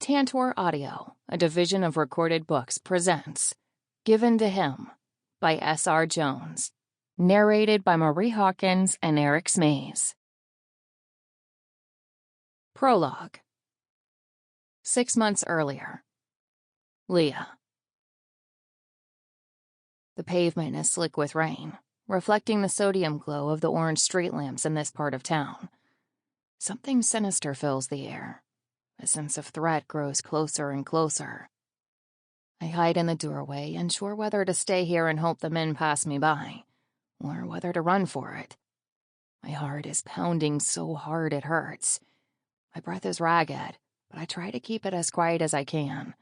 Tantor Audio, a division of Recorded Books, presents Given to Him by S.R. Jones, narrated by Marie Hawkins and Eric Smies. Prologue. 6 months earlier. Leah. The pavement is slick with rain, reflecting the sodium glow of the orange street lamps in this part of town. Something sinister fills the air. A sense of threat grows closer and closer. I hide in the doorway, unsure whether to stay here and hope the men pass me by, or whether to run for it. My heart is pounding so hard it hurts. My breath is ragged, but I try to keep it as quiet as I can.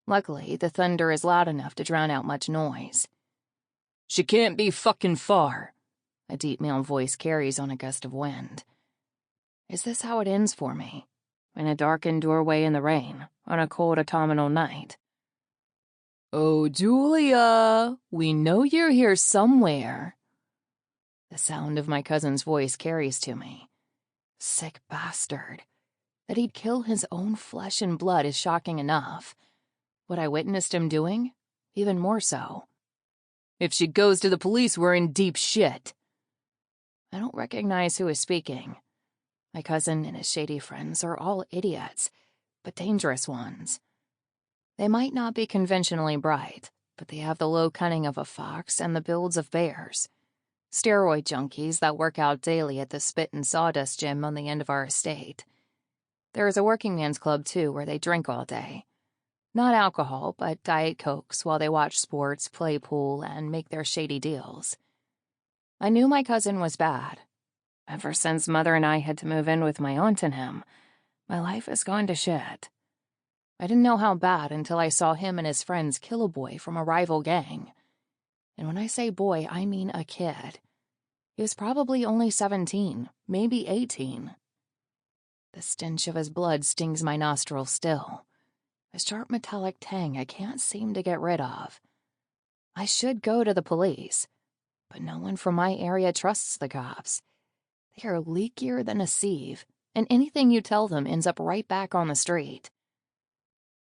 Luckily, the thunder is loud enough to drown out much noise. "She can't be fucking far," a deep male voice carries on a gust of wind. Is this how it ends for me? In a darkened doorway in the rain, on a cold autumnal night? "Oh, Julia, we know you're here somewhere." The sound of my cousin's voice carries to me. Sick bastard. That he'd kill his own flesh and blood is shocking enough. What I witnessed him doing? Even more so. "If she goes to the police, we're in deep shit." I don't recognize who is speaking. My cousin and his shady friends are all idiots, but dangerous ones. They might not be conventionally bright, but they have the low cunning of a fox and the builds of bears. Steroid junkies that work out daily at the Spit and Sawdust gym on the end of our estate. There is a working man's club, too, where they drink all day. Not alcohol, but Diet Cokes while they watch sports, play pool, and make their shady deals. I knew my cousin was bad. Ever since Mother and I had to move in with my aunt and him, my life has gone to shit. I didn't know how bad until I saw him and his friends kill a boy from a rival gang. And when I say boy, I mean a kid. He was probably only 17, maybe 18. The stench of his blood stings my nostrils still. A sharp metallic tang I can't seem to get rid of. I should go to the police, but no one from my area trusts the cops. They are leakier than a sieve, and anything you tell them ends up right back on the street.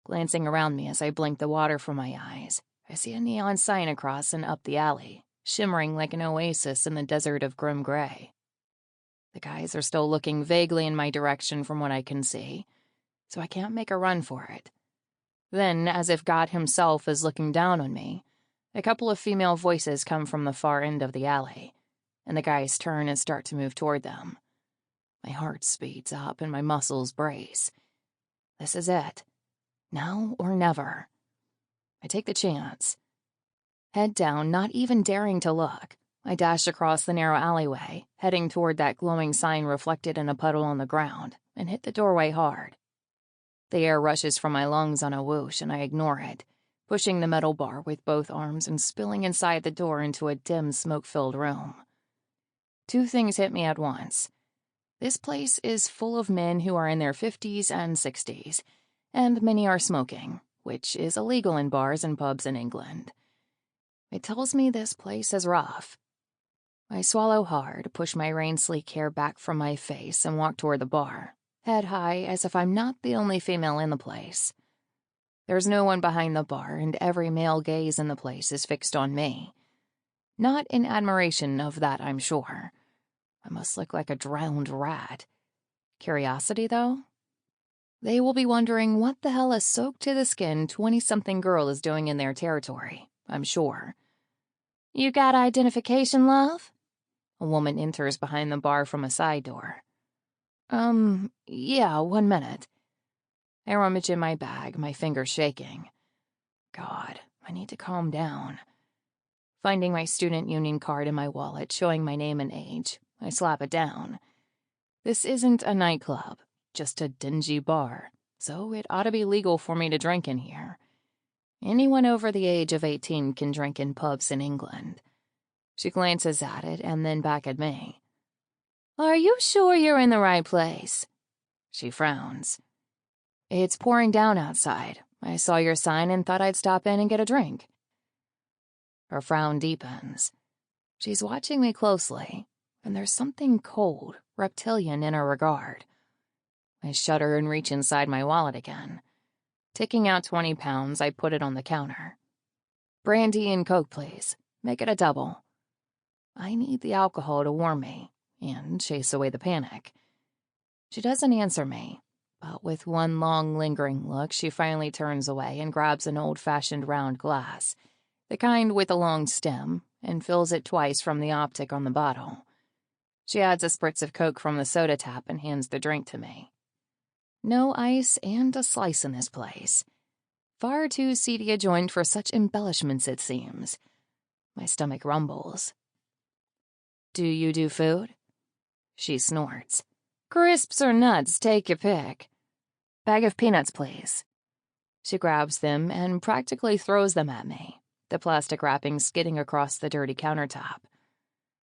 Glancing around me as I blink the water from my eyes, I see a neon sign across and up the alley, shimmering like an oasis in the desert of grim gray. The guys are still looking vaguely in my direction from what I can see, so I can't make a run for it. Then, as if God himself is looking down on me, a couple of female voices come from the far end of the alley, and the guys turn and start to move toward them. My heart speeds up and my muscles brace. This is it. Now or never. I take the chance. Head down, not even daring to look, I dash across the narrow alleyway, heading toward that glowing sign reflected in a puddle on the ground, and hit the doorway hard. The air rushes from my lungs on a whoosh, and I ignore it, pushing the metal bar with both arms and spilling inside the door into a dim, smoke-filled room. Two things hit me at once. This place is full of men who are in their 50s and 60s, and many are smoking, which is illegal in bars and pubs in England. It tells me this place is rough. I swallow hard, push my rain-sleek hair back from my face, and walk toward the bar, head high as if I'm not the only female in the place. There's no one behind the bar, and every male gaze in the place is fixed on me. Not in admiration of that, I'm sure. I must look like a drowned rat. Curiosity, though? They will be wondering what the hell a soaked-to-the-skin 20-something girl is doing in their territory, I'm sure. "You got identification, love?" A woman enters behind the bar from a side door. Yeah, 1 minute. I rummage in my bag, my fingers shaking. God, I need to calm down. Finding my student union card in my wallet showing my name and age, I slap it down. This isn't a nightclub, just a dingy bar, so it ought to be legal for me to drink in here. Anyone over the age of 18 can drink in pubs in England. She glances at it and then back at me. "Are you sure you're in the right place?" She frowns. "It's pouring down outside. I saw your sign and thought I'd stop in and get a drink." Her frown deepens. She's watching me closely, and there's something cold, reptilian in her regard. I shudder and reach inside my wallet again. Taking out 20 pounds, I put it on the counter. Brandy and Coke, please. Make it a double. I need the alcohol to warm me and chase away the panic. She doesn't answer me, but with one long, lingering look, she finally turns away and grabs an old-fashioned round glass, the kind with a long stem, and fills it twice from the optic on the bottle. She adds a spritz of Coke from the soda tap and hands the drink to me. No ice and a slice in this place. Far too seedy a joint for such embellishments, it seems. My stomach rumbles. Do you do food? She snorts. Crisps or nuts, take your pick. Bag of peanuts, please. She grabs them and practically throws them at me, the plastic wrapping skidding across the dirty countertop.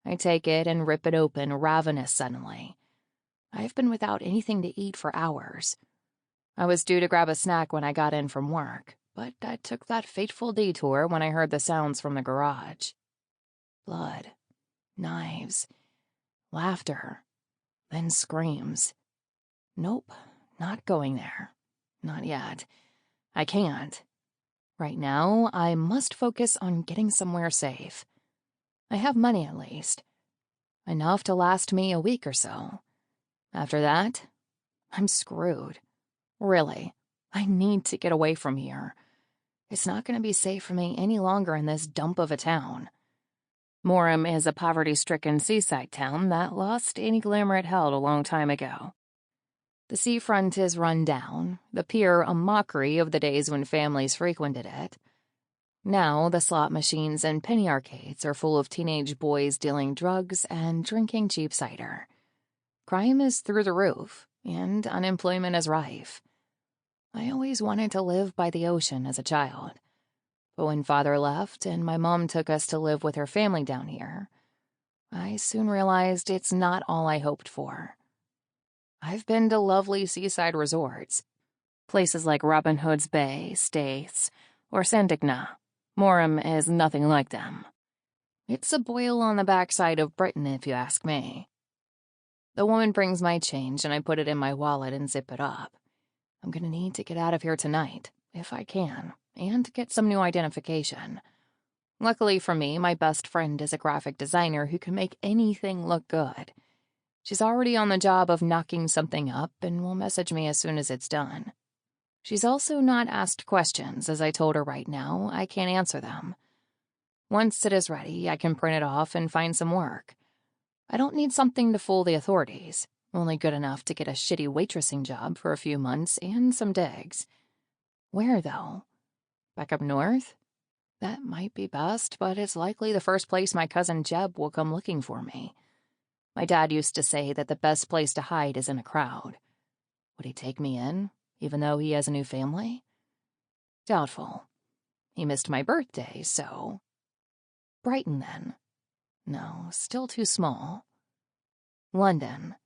I take it and rip it open, ravenous suddenly. I've been without anything to eat for hours. I was due to grab a snack when I got in from work, but I took that fateful detour when I heard the sounds from the garage. Blood, knives, laughter, then screams. Nope, not going there. Not yet. I can't. Right now, I must focus on getting somewhere safe. I have money at least. Enough to last me a week or so. After that, I'm screwed. Really, I need to get away from here. It's not going to be safe for me any longer in this dump of a town. Morum is a poverty-stricken seaside town that lost any glamour it held a long time ago. The seafront is run down, the pier a mockery of the days when families frequented it. Now the slot machines and penny arcades are full of teenage boys dealing drugs and drinking cheap cider. Crime is through the roof, and unemployment is rife. I always wanted to live by the ocean as a child. But when Father left and my mom took us to live with her family down here, I soon realized it's not all I hoped for. I've been to lovely seaside resorts, places like Robin Hood's Bay, Staithes, or Sandigna. Morum is nothing like them. It's a boil on the backside of Britain, if you ask me. The woman brings my change, and I put it in my wallet and zip it up. I'm gonna need to get out of here tonight, if I can, and get some new identification. Luckily for me, my best friend is a graphic designer who can make anything look good. She's already on the job of knocking something up and will message me as soon as it's done. She's also not asked questions, as I told her right now, I can't answer them. Once it is ready, I can print it off and find some work. I don't need something to fool the authorities, only good enough to get a shitty waitressing job for a few months and some digs. Where, though? Back up north? That might be best, but it's likely the first place my cousin Jeb will come looking for me. My dad used to say that the best place to hide is in a crowd. Would he take me in, even though he has a new family? Doubtful. He missed my birthday, so... Brighton, then. No, still too small. London.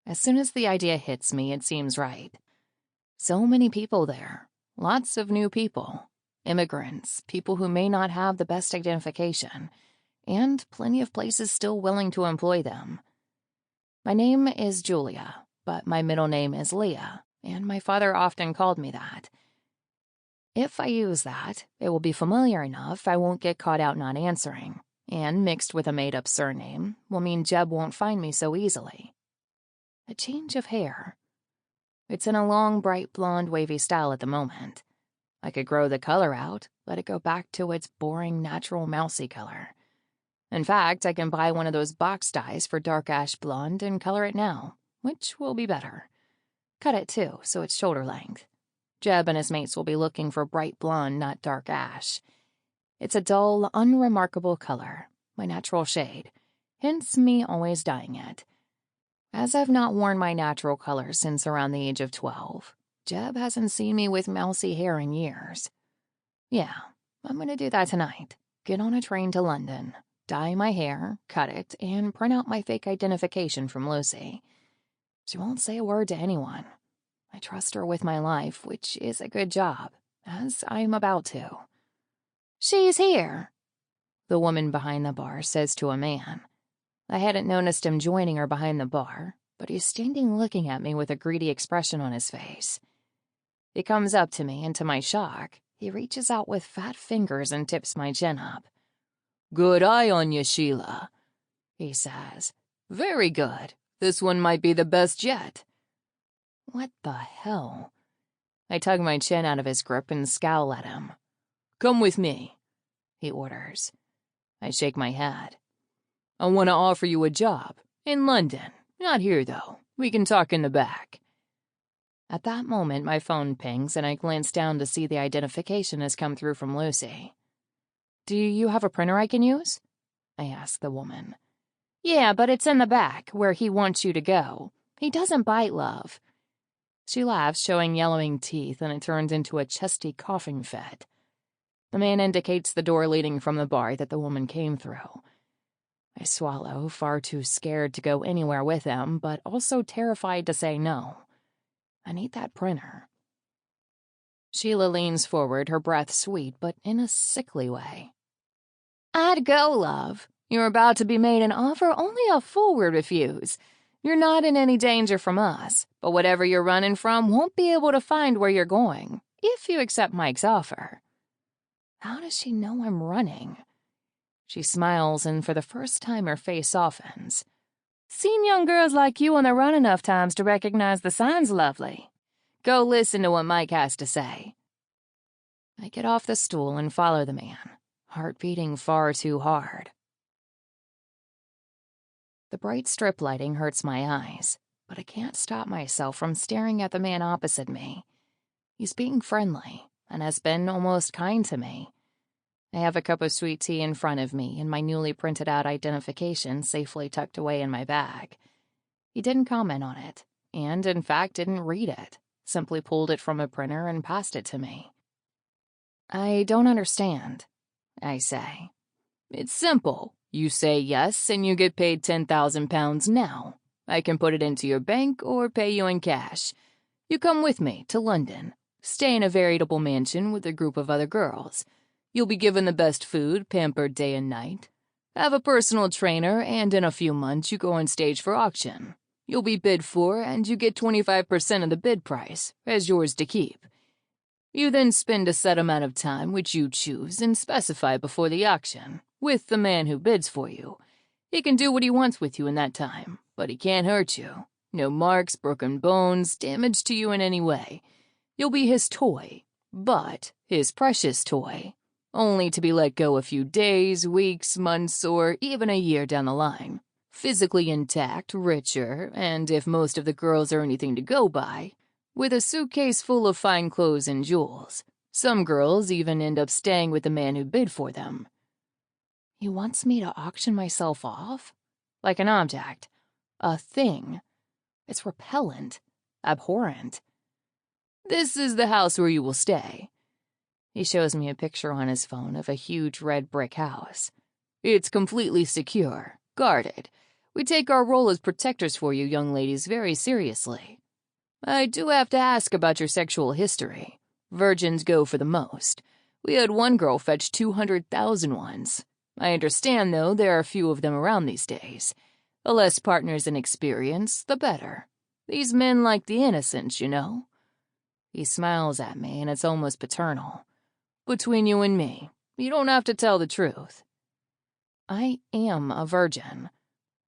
As soon as the idea hits me, it seems right. So many people there. Lots of new people. Immigrants, people who may not have the best identification, and plenty of places still willing to employ them. My name is Julia, but my middle name is Leah, and my father often called me that. If I use that, it will be familiar enough I won't get caught out not answering, and mixed with a made-up surname will mean Jeb won't find me so easily. A change of hair. It's in a long, bright blonde, wavy style at the moment. I could grow the color out, let it go back to its boring, natural, mousy color. In fact, I can buy one of those box dyes for dark ash blonde and color it now, which will be better. Cut it, too, so it's shoulder length. Jeb and his mates will be looking for bright blonde, not dark ash. It's a dull, unremarkable color, my natural shade, hence me always dyeing it. As I've not worn my natural color since around the age of 12, Jeb hasn't seen me with mousy hair in years. Yeah, I'm gonna do that tonight. Get on a train to London, dye my hair, cut it, and print out my fake identification from Lucy. She won't say a word to anyone. I trust her with my life, which is a good job, as I'm about to. She's here, the woman behind the bar says to a man. I hadn't noticed him joining her behind the bar, but he's standing looking at me with a greedy expression on his face. He comes up to me, and to my shock, he reaches out with fat fingers and tips my chin up. "Good eye on you, Sheila," he says. "Very good. This one might be the best yet." What the hell? I tug my chin out of his grip and scowl at him. "Come with me," he orders. I shake my head. "I want to offer you a job. In London. Not here, though. We can talk in the back." At that moment, my phone pings, and I glance down to see the identification has come through from Lucy. "Do you have a printer I can use?" I ask the woman. "Yeah, but it's in the back, where he wants you to go. He doesn't bite, love." She laughs, showing yellowing teeth, and it turns into a chesty coughing fit. The man indicates the door leading from the bar that the woman came through. I swallow, far too scared to go anywhere with him, but also terrified to say no. I need that printer. Sheila leans forward, her breath sweet, but in a sickly way. "I'd go, love. You're about to be made an offer only a fool would refuse. You're not in any danger from us, but whatever you're running from won't be able to find where you're going, if you accept Mike's offer." How does she know I'm running? She smiles, and for the first time her face softens. "Seen young girls like you on the run enough times to recognize the signs, lovely. Go listen to what Mike has to say." I get off the stool and follow the man, heart beating far too hard. The bright strip lighting hurts my eyes, but I can't stop myself from staring at the man opposite me. He's being friendly, and has been almost kind to me. I have a cup of sweet tea in front of me and my newly printed out identification safely tucked away in my bag. He didn't comment on it, and in fact didn't read it, simply pulled it from a printer and passed it to me. "I don't understand," I say. "It's simple. You say yes, and you get paid £10,000 now. I can put it into your bank or pay you in cash. You come with me to London, stay in a veritable mansion with a group of other girls. You'll be given the best food, pampered day and night. Have a personal trainer, and in a few months you go on stage for auction. You'll be bid for, and you get 25% of the bid price, as yours to keep. You then spend a set amount of time which you choose and specify before the auction, with the man who bids for you. He can do what he wants with you in that time, but he can't hurt you. No marks, broken bones, damage to you in any way. You'll be his toy, but his precious toy, only to be let go a few days, weeks, months, or even a year down the line. Physically intact, richer, and if most of the girls are anything to go by, with a suitcase full of fine clothes and jewels. Some girls even end up staying with the man who bid for them." He wants me to auction myself off? Like an object. A thing. It's repellent. Abhorrent. "This is the house where you will stay." He shows me a picture on his phone of a huge red brick house. "It's completely secure, guarded. We take our role as protectors for you young ladies very seriously. I do have to ask about your sexual history. Virgins go for the most. We had one girl fetch 200,000 once. I understand, though, there are few of them around these days. The less partners and experience, the better. These men like the innocents, you know." He smiles at me, and it's almost paternal. "Between you and me, you don't have to tell the truth." I am a virgin,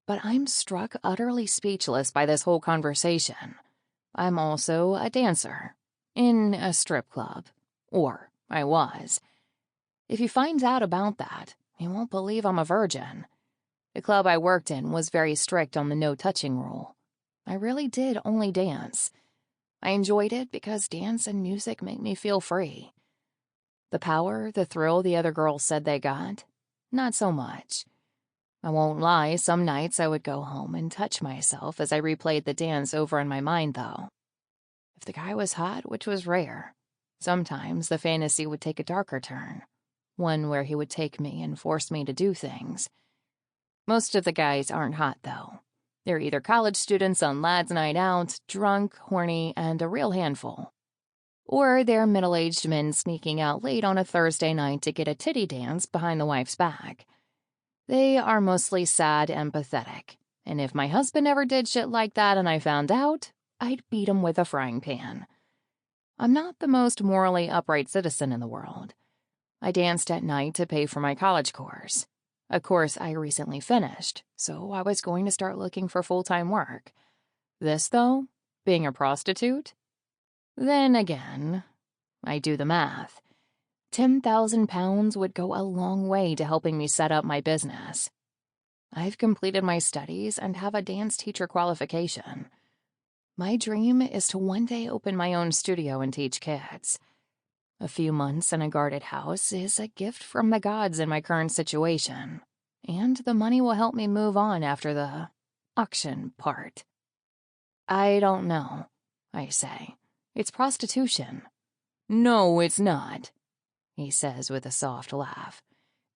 but I'm struck utterly speechless by this whole conversation. I'm also a dancer, in a strip club. Or I was. If he finds out about that, he won't believe I'm a virgin. The club I worked in was very strict on the no-touching rule. I really did only dance. I enjoyed it because dance and music make me feel free. The power, the thrill the other girls said they got, not so much. I won't lie, some nights I would go home and touch myself as I replayed the dance over in my mind, though. If the guy was hot, which was rare, sometimes the fantasy would take a darker turn, one where he would take me and force me to do things. Most of the guys aren't hot, though. They're either college students on lads' night out, drunk, horny, and a real handful. Or they're middle-aged men sneaking out late on a Thursday night to get a titty dance behind the wife's back. They are mostly sad and pathetic, And if my husband ever did shit like that and I found out, I'd beat him with a frying pan. I'm not the most morally upright citizen in the world. I danced at night to pay for my college course. A course I recently finished, so I was going to start looking for full-time work. This, though, being a prostitute? Then again, I do the math. 10,000 pounds would go a long way to helping me set up my business. I've completed my studies and have a dance teacher qualification. My dream is to one day open my own studio and teach kids. A few months in a guarded house is a gift from the gods in my current situation, and the money will help me move on after the auction part. I don't know, I say. It's prostitution. No, it's not, he says with a soft laugh.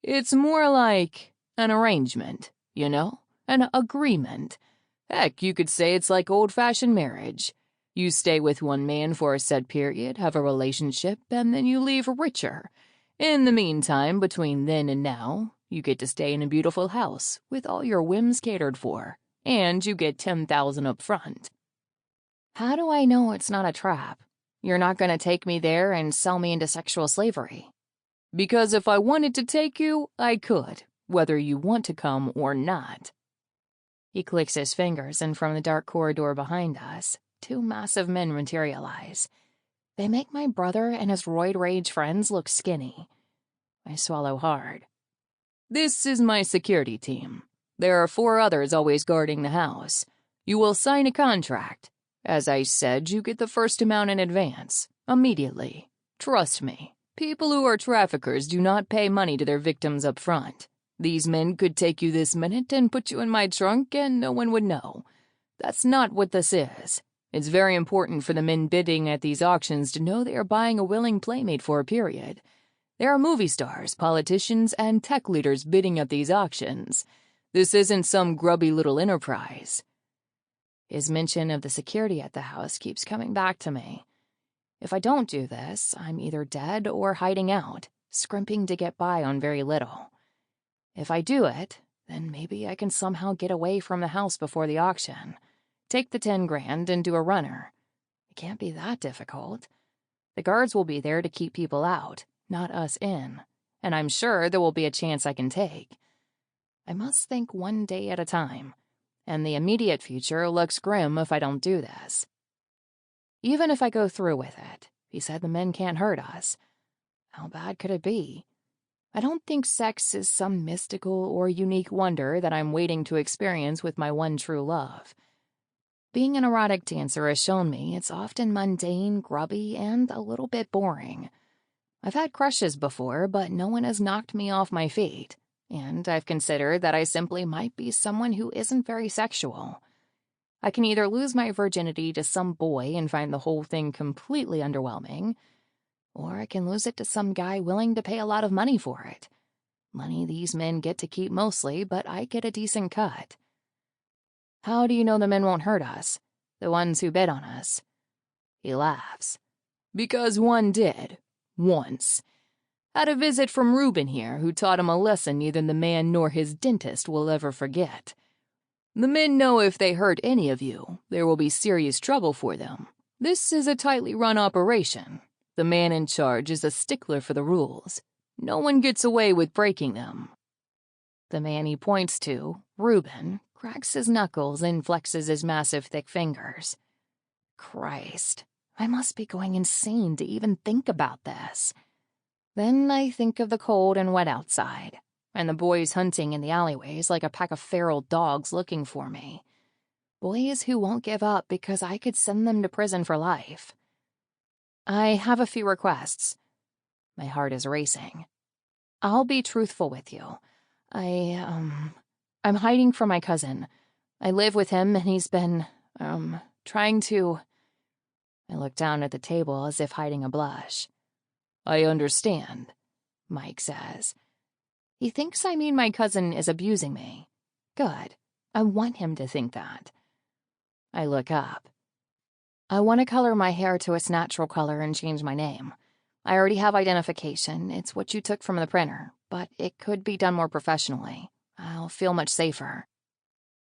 It's more like an arrangement, you know? An agreement. Heck, you could say it's like old-fashioned marriage. You stay with one man for a set period, have a relationship, and then you leave richer. In the meantime, between then and now, you get to stay in a beautiful house with all your whims catered for, and you get 10,000 up front. How do I know it's not a trap? You're not going to take me there and sell me into sexual slavery. Because if I wanted to take you, I could, whether you want to come or not. He clicks his fingers, and from the dark corridor behind us, 2 massive men materialize. They make my brother and his roid rage friends look skinny. I swallow hard. This is my security team. There are 4 others always guarding the house. You will sign a contract. As I said, you get the first amount in advance, immediately. Trust me, people who are traffickers do not pay money to their victims up front. These men could take you this minute and put you in my trunk and no one would know. That's not what this is. It's very important for the men bidding at these auctions to know they are buying a willing playmate for a period. There are movie stars, politicians, and tech leaders bidding at these auctions. This isn't some grubby little enterprise. His mention of the security at the house keeps coming back to me. If I don't do this, I'm either dead or hiding out, scrimping to get by on very little. If I do it, then maybe I can somehow get away from the house before the auction. Take the 10 grand and do a runner. It can't be that difficult. The guards will be there to keep people out, not us in, and I'm sure there will be a chance I can take. I must think one day at a time, and the immediate future looks grim if I don't do this. Even if I go through with it, he said the men can't hurt us. How bad could it be? I don't think sex is some mystical or unique wonder that I'm waiting to experience with my one true love. Being an erotic dancer has shown me it's often mundane, grubby, and a little bit boring. I've had crushes before, but no one has knocked me off my feet, and I've considered that I simply might be someone who isn't very sexual. I can either lose my virginity to some boy and find the whole thing completely underwhelming, or I can lose it to some guy willing to pay a lot of money for it. Money these men get to keep mostly, but I get a decent cut. How do you know the men won't hurt us? The ones who bid on us? He laughs. Because one did. Once. Had a visit from Reuben here, who taught him a lesson neither the man nor his dentist will ever forget. The men know if they hurt any of you, there will be serious trouble for them. This is a tightly run operation. The man in charge is a stickler for the rules. No one gets away with breaking them. The man he points to, Reuben, cracks his knuckles and flexes his massive thick fingers. Christ, I must be going insane to even think about this. Then I think of the cold and wet outside, and the boys hunting in the alleyways like a pack of feral dogs looking for me. Boys who won't give up because I could send them to prison for life. I have a few requests. My heart is racing. I'll be truthful with you. I'm hiding from my cousin. I live with him and he's been, trying to... I look down at the table as if hiding a blush. I understand, Mike says. He thinks I mean my cousin is abusing me. Good. I want him to think that. I look up. I want to color my hair to its natural color and change my name. I already have identification. It's what you took from the printer, but it could be done more professionally. I'll feel much safer.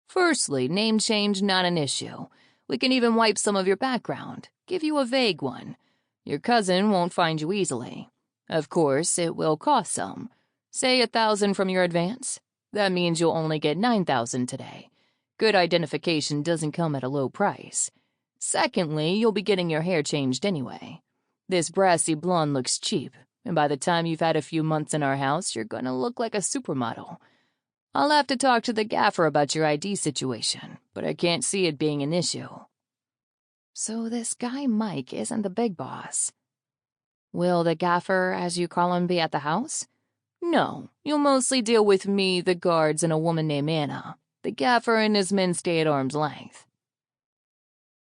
Firstly, name change not an issue. We can even wipe some of your background, give you a vague one. Your cousin won't find you easily. Of course, it will cost some. Say 1,000 from your advance. That means you'll only get 9,000 today. Good identification doesn't come at a low price. Secondly, you'll be getting your hair changed anyway. This brassy blonde looks cheap, and by the time you've had a few months in our house, you're gonna look like a supermodel. I'll have to talk to the gaffer about your ID situation, but I can't see it being an issue. So this guy Mike isn't the big boss. Will the gaffer, as you call him, be at the house? No, you'll mostly deal with me, the guards, and a woman named Anna. The gaffer and his men stay at arm's length.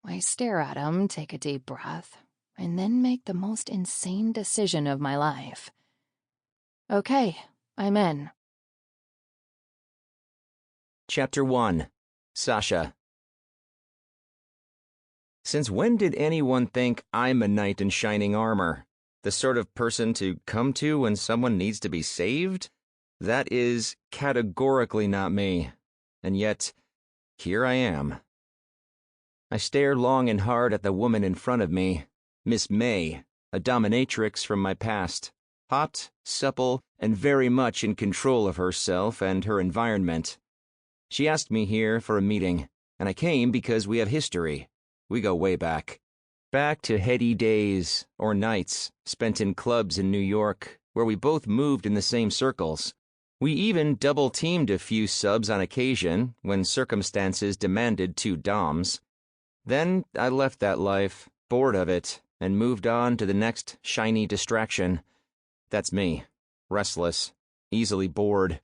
I stare at him, take a deep breath, and then make the most insane decision of my life. Okay, I'm in. Chapter 1. Sasha. Since when did anyone think I'm a knight in shining armor? The sort of person to come to when someone needs to be saved? That is categorically not me. And yet, here I am. I stare long and hard at the woman in front of me, Miss May, a dominatrix from my past. Hot, supple, and very much in control of herself and her environment. She asked me here for a meeting, and I came because we have history. We go way back. Back to heady days, or nights, spent in clubs in New York, where we both moved in the same circles. We even double-teamed a few subs on occasion, when circumstances demanded 2 doms. Then I left that life, bored of it, and moved on to the next shiny distraction. That's me. Restless. Easily bored.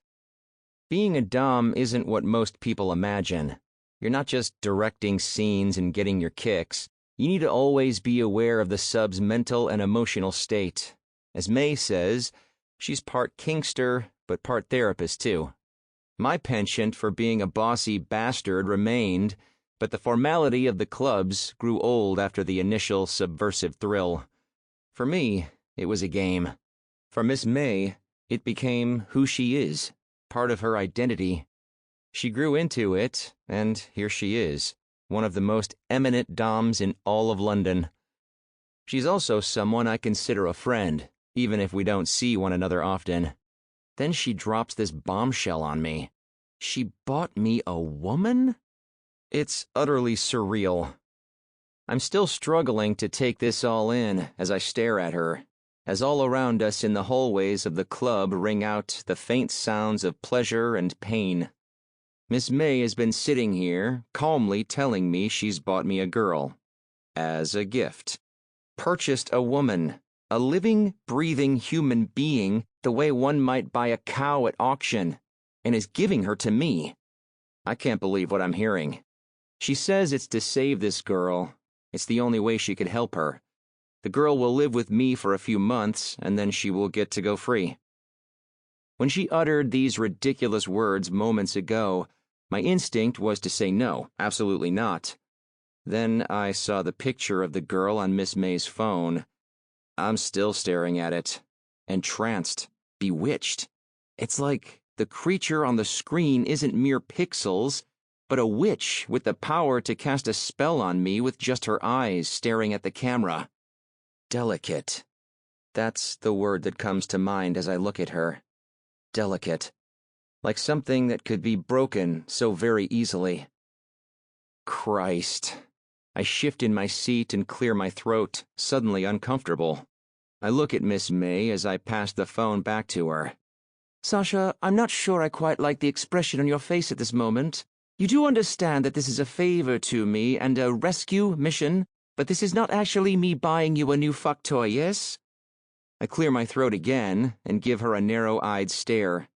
Being a dom isn't what most people imagine. You're not just directing scenes and getting your kicks. You need to always be aware of the sub's mental and emotional state. As May says, she's part kinkster, but part therapist too. My penchant for being a bossy bastard remained, but the formality of the clubs grew old after the initial subversive thrill. For me, it was a game. For Miss May, it became who she is, part of her identity. She grew into it, and here she is, one of the most eminent doms in all of London. She's also someone I consider a friend, even if we don't see one another often. Then she drops this bombshell on me. She bought me a woman? It's utterly surreal. I'm still struggling to take this all in as I stare at her, as all around us in the hallways of the club ring out the faint sounds of pleasure and pain. Miss May has been sitting here, calmly telling me she's bought me a girl. As a gift. Purchased a woman, a living, breathing human being, the way one might buy a cow at auction, and is giving her to me. I can't believe what I'm hearing. She says it's to save this girl. It's the only way she could help her. The girl will live with me for a few months, and then she will get to go free. When she uttered these ridiculous words moments ago, my instinct was to say no, absolutely not. Then I saw the picture of the girl on Miss May's phone. I'm still staring at it, entranced, bewitched. It's like the creature on the screen isn't mere pixels, but a witch with the power to cast a spell on me with just her eyes staring at the camera. Delicate. That's the word that comes to mind as I look at her. Delicate. Like something that could be broken so very easily. Christ. I shift in my seat and clear my throat, suddenly uncomfortable. I look at Miss May as I pass the phone back to her. Sasha, I'm not sure I quite like the expression on your face at this moment. You do understand that this is a favor to me and a rescue mission, but this is not actually me buying you a new fuck toy, yes? I clear my throat again and give her a narrow-eyed stare.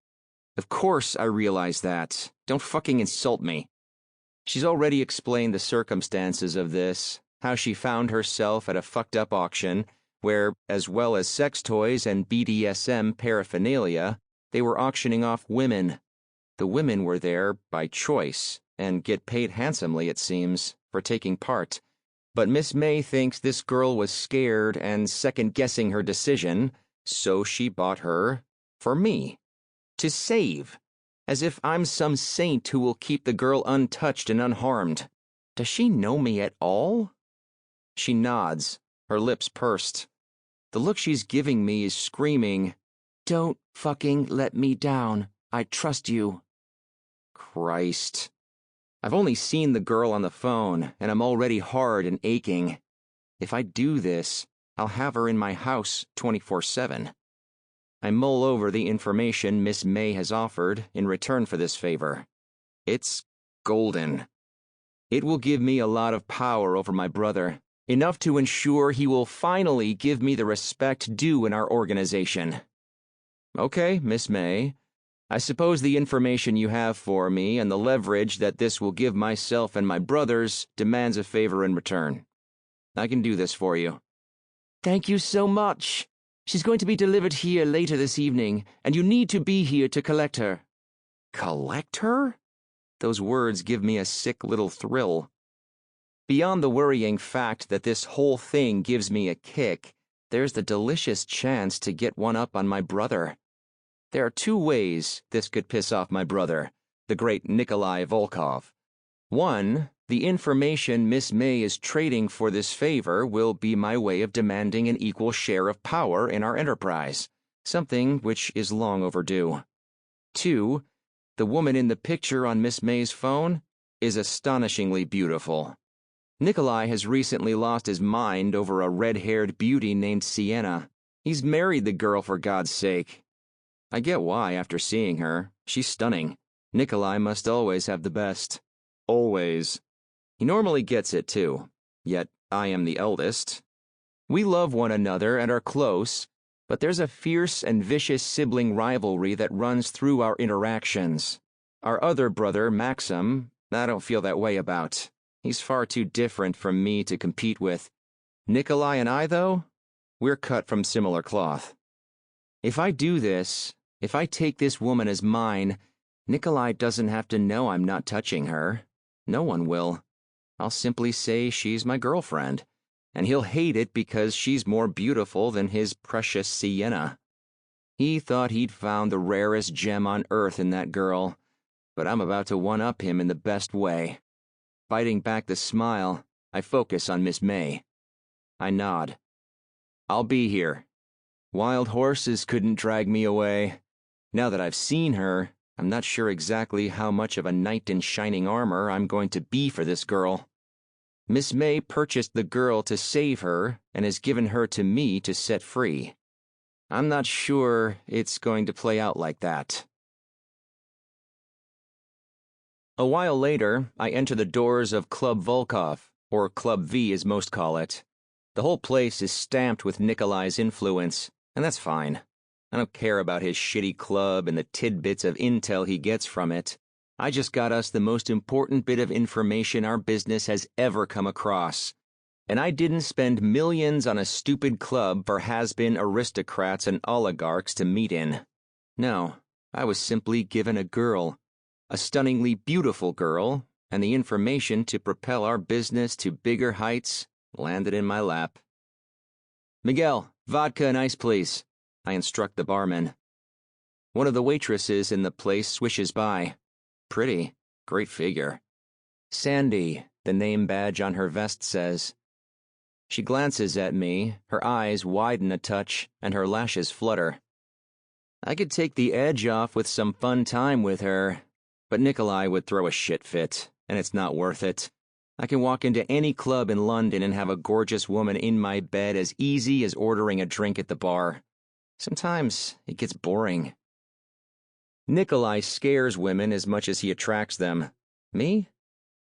Of course I realize that. Don't fucking insult me. She's already explained the circumstances of this, how she found herself at a fucked-up auction, where, as well as sex toys and BDSM paraphernalia, they were auctioning off women. The women were there by choice, and get paid handsomely, it seems, for taking part. But Miss May thinks this girl was scared and second-guessing her decision, so she bought her for me. To save. as if I'm some saint who will keep the girl untouched and unharmed. Does she know me at all? She nods, her lips pursed. The look she's giving me is screaming, "Don't fucking let me down. I trust you." Christ. I've only seen the girl on the phone, and I'm already hard and aching. If I do this, I'll have her in my house 24/7. I mull over the information Miss May has offered in return for this favor. It's golden. It will give me a lot of power over my brother, enough to ensure he will finally give me the respect due in our organization. Okay, Miss May. I suppose the information you have for me and the leverage that this will give myself and my brothers demands a favor in return. I can do this for you. Thank you so much. She's going to be delivered here later this evening, and you need to be here to collect her. Collect her? Those words give me a sick little thrill. Beyond the worrying fact that this whole thing gives me a kick, there's the delicious chance to get one up on my brother. There are two ways this could piss off my brother, the great Nikolai Volkov. One, the information Miss May is trading for this favor will be my way of demanding an equal share of power in our enterprise, something which is long overdue. Two, the woman in the picture on Miss May's phone is astonishingly beautiful. Nikolai has recently lost his mind over a red-haired beauty named Sienna. He's married the girl for God's sake. I get why after seeing her. She's stunning. Nikolai must always have the best. Always. He normally gets it too, yet I am the eldest. We love one another and are close, but there's a fierce and vicious sibling rivalry that runs through our interactions. Our other brother, Maxim, I don't feel that way about. He's far too different from me to compete with. Nikolai and I, though, we're cut from similar cloth. If I do this, if I take this woman as mine, Nikolai doesn't have to know I'm not touching her. No one will. I'll simply say she's my girlfriend, and he'll hate it because she's more beautiful than his precious Sienna. He thought he'd found the rarest gem on earth in that girl, but I'm about to one-up him in the best way. Fighting back the smile, I focus on Miss May. I nod. I'll be here. Wild horses couldn't drag me away. Now that I've seen her, I'm not sure exactly how much of a knight in shining armor I'm going to be for this girl. Miss May purchased the girl to save her and has given her to me to set free. I'm not sure it's going to play out like that. A while later, I enter the doors of Club Volkov, or Club V as most call it. The whole place is stamped with Nikolai's influence, and that's fine. I don't care about his shitty club and the tidbits of intel he gets from it. I just got us the most important bit of information our business has ever come across. And I didn't spend millions on a stupid club for has-been aristocrats and oligarchs to meet in. No, I was simply given a girl. A stunningly beautiful girl, and the information to propel our business to bigger heights landed in my lap. Miguel, vodka and ice, please, I instruct the barman. One of the waitresses in the place swishes by. Pretty, great figure. Sandy, the name badge on her vest says. She glances at me, her eyes widen a touch, and her lashes flutter. I could take the edge off with some fun time with her, but Nikolai would throw a shit fit, and it's not worth it. I can walk into any club in London and have a gorgeous woman in my bed as easy as ordering a drink at the bar. Sometimes it gets boring. Nikolai scares women as much as he attracts them. Me?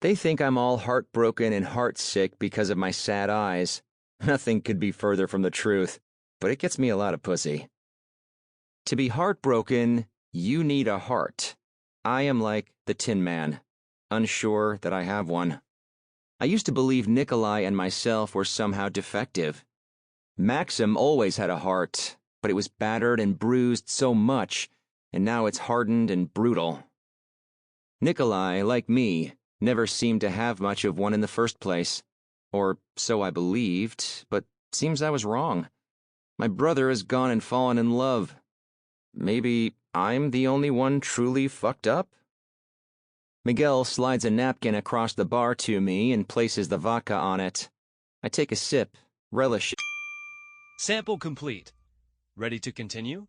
They think I'm all heartbroken and heartsick because of my sad eyes. Nothing could be further from the truth, but it gets me a lot of pussy. To be heartbroken, you need a heart. I am like the Tin Man, unsure that I have one. I used to believe Nikolai and myself were somehow defective. Maxim always had a heart, but it was battered and bruised so much, and now it's hardened and brutal. Nikolai, like me, never seemed to have much of one in the first place. Or so I believed, but seems I was wrong. My brother has gone and fallen in love. Maybe I'm the only one truly fucked up? Miguel slides a napkin across the bar to me and places the vodka on it. I take a sip, relish. Sample complete. Ready to continue?